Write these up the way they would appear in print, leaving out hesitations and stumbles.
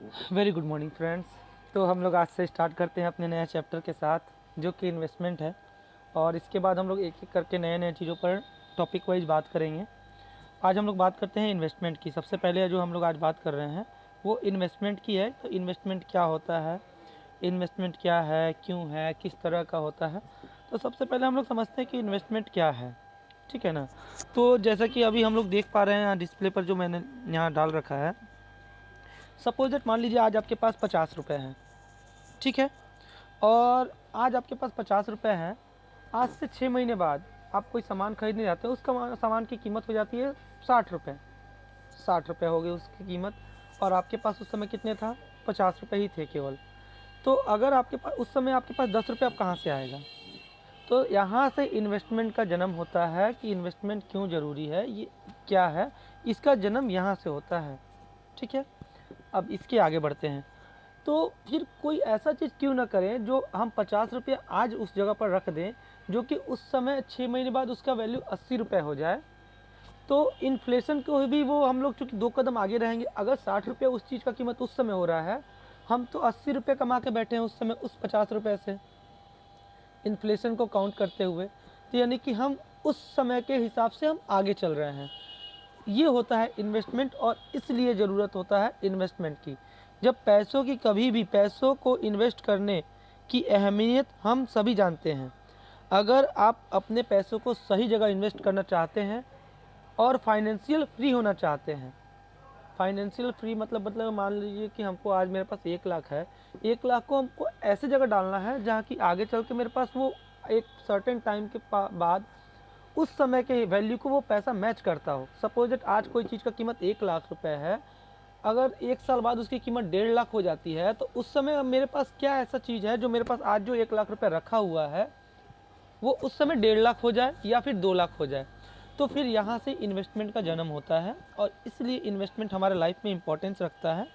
Very good morning friends. तो हम लोग आज से स्टार्ट करते हैं अपने नए चैप्टर के साथ, जो कि इन्वेस्टमेंट है। और इसके बाद हम लोग एक एक करके नए नए चीज़ों पर टॉपिक वाइज बात करेंगे। आज हम लोग बात करते हैं इन्वेस्टमेंट की। सबसे पहले जो हम लोग आज बात कर रहे हैं वो इन्वेस्टमेंट की है। तो इन्वेस्टमेंट क्या होता है, इन्वेस्टमेंट क्या है, क्यों है, किस तरह का होता है। तो सबसे पहले हम लोग समझते हैं कि इन्वेस्टमेंट क्या है, ठीक है ना। तो जैसा कि अभी हम लोग देख पा रहे हैं यहाँ डिस्प्ले पर, जो मैंने यहाँ डाल रखा है। सपोज दैट मान लीजिए आज आपके पास 50 रुपये हैं, ठीक है। और आज आपके पास 50 रुपये हैं। आज से 6 महीने बाद आप कोई सामान खरीदने जाते हो, उसका सामान की कीमत हो जाती है 60 रुपये। 60 रुपये हो गई उसकी कीमत, और आपके पास उस समय कितने था, 50 रुपये ही थे केवल। तो अगर आपके पास उस समय आपके पास 10 रुपये, अब कहाँ से आएगा। तो यहाँ से इन्वेस्टमेंट का जन्म होता है कि इन्वेस्टमेंट क्यों ज़रूरी है, ये क्या है, इसका जन्म यहाँ से होता है, ठीक है। अब इसके आगे बढ़ते हैं। तो फिर कोई ऐसा चीज़ क्यों ना करें जो हम 50 रुपये आज उस जगह पर रख दें, जो कि उस समय 6 महीने बाद उसका वैल्यू 80 रुपये हो जाए। तो इन्फ्लेशन को भी वो हम लोग चूँकि 2 कदम आगे रहेंगे। अगर 60 रुपये उस चीज़ का कीमत उस समय हो रहा है, हम तो 80 रुपये कमा के बैठे हैं उस समय उस 50 रुपये से, इन्फ्लेशन को काउंट करते हुए। तो यानी कि हम उस समय के हिसाब से हम आगे चल रहे हैं। ये होता है इन्वेस्टमेंट, और इसलिए ज़रूरत होता है इन्वेस्टमेंट की। जब पैसों की, कभी भी पैसों को इन्वेस्ट करने की अहमियत हम सभी जानते हैं। अगर आप अपने पैसों को सही जगह इन्वेस्ट करना चाहते हैं और फाइनेंशियल फ्री होना चाहते हैं। फाइनेंशियल फ्री मतलब मान लीजिए कि हमको आज मेरे पास 1 लाख है। 1 लाख को हमको ऐसे जगह डालना है जहाँ कि आगे चल के मेरे पास वो एक सर्टेन टाइम के बाद उस समय के वैल्यू को वो पैसा मैच करता हो। सपोज दैट आज कोई चीज़ का कीमत 1 लाख रुपए है, अगर 1 साल बाद उसकी कीमत 1.5 लाख हो जाती है, तो उस समय अब मेरे पास क्या ऐसा चीज़ है जो मेरे पास आज जो 1 लाख रुपए रखा हुआ है, वो उस समय 1.5 लाख हो जाए या फिर 2 लाख हो जाए। तो फिर यहाँ से इन्वेस्टमेंट का जन्म होता है, और इसलिए इन्वेस्टमेंट हमारे लाइफ में इम्पोर्टेंस रखता है।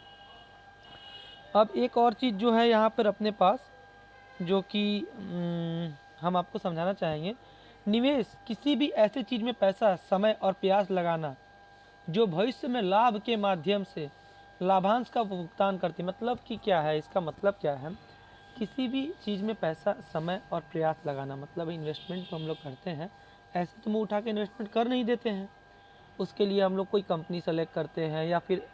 अब एक और चीज़ जो है यहाँ पर अपने पास, जो कि हम आपको समझाना चाहेंगे। निवेश किसी भी ऐसे चीज़ में पैसा, समय और प्रयास लगाना जो भविष्य में लाभ के माध्यम से लाभांश का भुगतान करती। मतलब कि क्या है, इसका मतलब क्या है, किसी भी चीज़ में पैसा, समय और प्रयास लगाना, मतलब इन्वेस्टमेंट जो हम लोग करते हैं, ऐसे तो मुँह उठा के इन्वेस्टमेंट कर नहीं देते हैं। उसके लिए हम लोग कोई कंपनी सेलेक्ट करते हैं, या फिर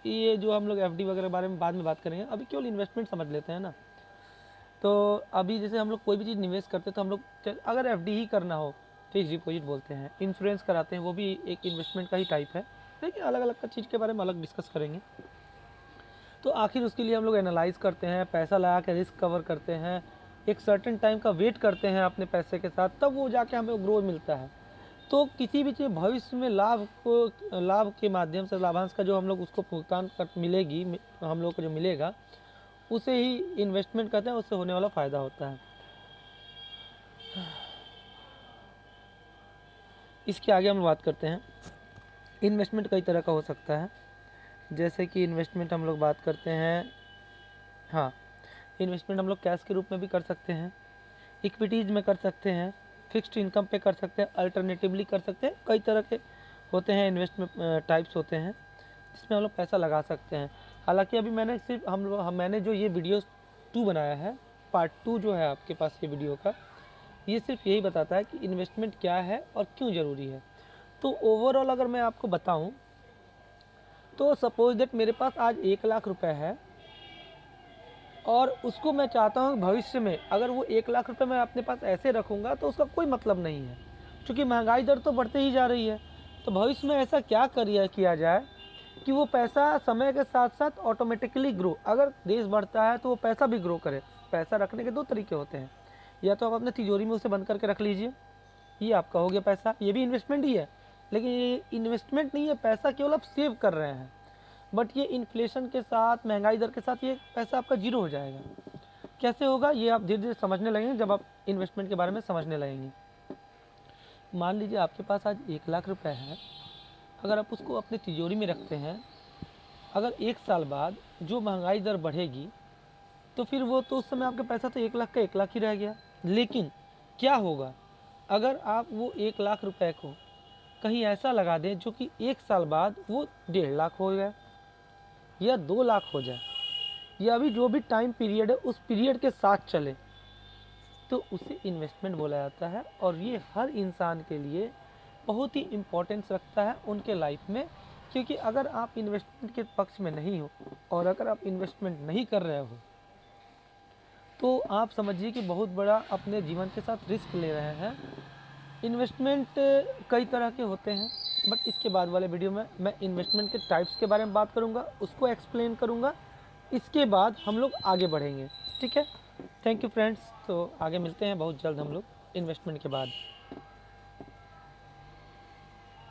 ये जो हम लोग एफडी वगैरह बारे में बाद में बात करेंगे, अभी केवल इन्वेस्टमेंट समझ लेते हैं ना। तो अभी जैसे हम लोग कोई भी चीज़ निवेश करते हैं, तो हम लोग अगर एफडी ही करना हो, फिक्स डिपॉजिट बोलते हैं, इंश्योरेंस कराते हैं, वो भी एक इन्वेस्टमेंट का ही टाइप है। लेकिन अलग अलग का चीज़ के बारे में अलग डिस्कस करेंगे। तो आखिर उसके लिए हम लोग एनालाइज करते हैं, पैसा लगा के रिस्क कवर करते हैं, एक सर्टेन टाइम का वेट करते हैं अपने पैसे के साथ, तब वो जाके हमें ग्रो मिलता है। तो किसी भी चीज़ भविष्य में लाभ के माध्यम से लाभांश का जो हम लोग उसको भुगतान कर मिलेगी, हम लोग को जो मिलेगा, उसे ही इन्वेस्टमेंट कहते हैं, उससे होने वाला फ़ायदा होता है। इसके आगे हम बात करते हैं। इन्वेस्टमेंट कई तरह का हो सकता है। जैसे कि इन्वेस्टमेंट हम लोग बात करते हैं, हाँ, इन्वेस्टमेंट हम लोग कैश के रूप में भी कर सकते हैं, इक्विटीज़ में कर सकते हैं, फिक्स्ड इनकम पे कर सकते हैं, अल्टरनेटिवली कर सकते हैं। कई तरह के होते हैं इन्वेस्टमेंट टाइप्स होते हैं जिसमें हम लोग पैसा लगा सकते हैं। हालांकि अभी मैंने सिर्फ मैंने जो ये वीडियो 2 बनाया है, पार्ट 2 जो है आपके पास ये वीडियो का, ये सिर्फ यही बताता है कि इन्वेस्टमेंट क्या है और क्यों ज़रूरी है। तो ओवरऑल अगर मैं आपको बताऊं, तो सपोज दैट मेरे पास आज 1 लाख रुपए है, और उसको मैं चाहता हूँ भविष्य में अगर वो 1 लाख रुपए मैं अपने पास ऐसे रखूँगा तो उसका कोई मतलब नहीं है, क्योंकि महंगाई दर तो बढ़ते ही जा रही है। तो भविष्य में ऐसा क्या किया जाए कि वो पैसा समय के साथ साथ ऑटोमेटिकली ग्रो, अगर देश बढ़ता है तो वो पैसा भी ग्रो करे। पैसा रखने के 2 तरीके होते हैं, या तो आप अपने तिजोरी में उसे बंद करके रख लीजिए, ये आपका हो गया पैसा, ये भी इन्वेस्टमेंट ही है। लेकिन ये इन्वेस्टमेंट नहीं है, पैसा केवल आप सेव कर रहे हैं। बट ये इन्फ्लेशन के साथ, महंगाई दर के साथ, ये पैसा आपका जीरो हो जाएगा। कैसे होगा ये आप धीरे धीरे समझने लगेंगे जब आप इन्वेस्टमेंट के बारे में समझने लगेंगे। मान लीजिए आपके पास आज 1 लाख रुपए है, अगर आप उसको अपने तिजोरी में रखते हैं, अगर 1 साल बाद जो महंगाई दर बढ़ेगी, तो फिर वो तो उस समय आपका पैसा तो 1 लाख का 1 लाख ही रह गया। लेकिन क्या होगा अगर आप वो 1 लाख रुपए को कहीं ऐसा लगा दें जो कि 1 साल बाद वो 1.5 लाख हो गया, या 2 लाख हो जाए, या अभी जो भी टाइम पीरियड है उस पीरियड के साथ चले, तो उसे इन्वेस्टमेंट बोला जाता है। और ये हर इंसान के लिए बहुत ही इम्पोर्टेंस रखता है उनके लाइफ में, क्योंकि अगर आप इन्वेस्टमेंट के पक्ष में नहीं हो और अगर आप इन्वेस्टमेंट नहीं कर रहे हो, तो आप समझिए कि बहुत बड़ा अपने जीवन के साथ रिस्क ले रहे हैं। इन्वेस्टमेंट कई तरह के होते हैं, बट इसके बाद वाले वीडियो में मैं इन्वेस्टमेंट के टाइप्स के बारे में बात करूंगा, उसको एक्सप्लेन करूंगा। इसके बाद हम लोग आगे बढ़ेंगे, ठीक है। थैंक यू फ्रेंड्स, तो आगे मिलते हैं बहुत जल्द हम लोग इन्वेस्टमेंट के बाद।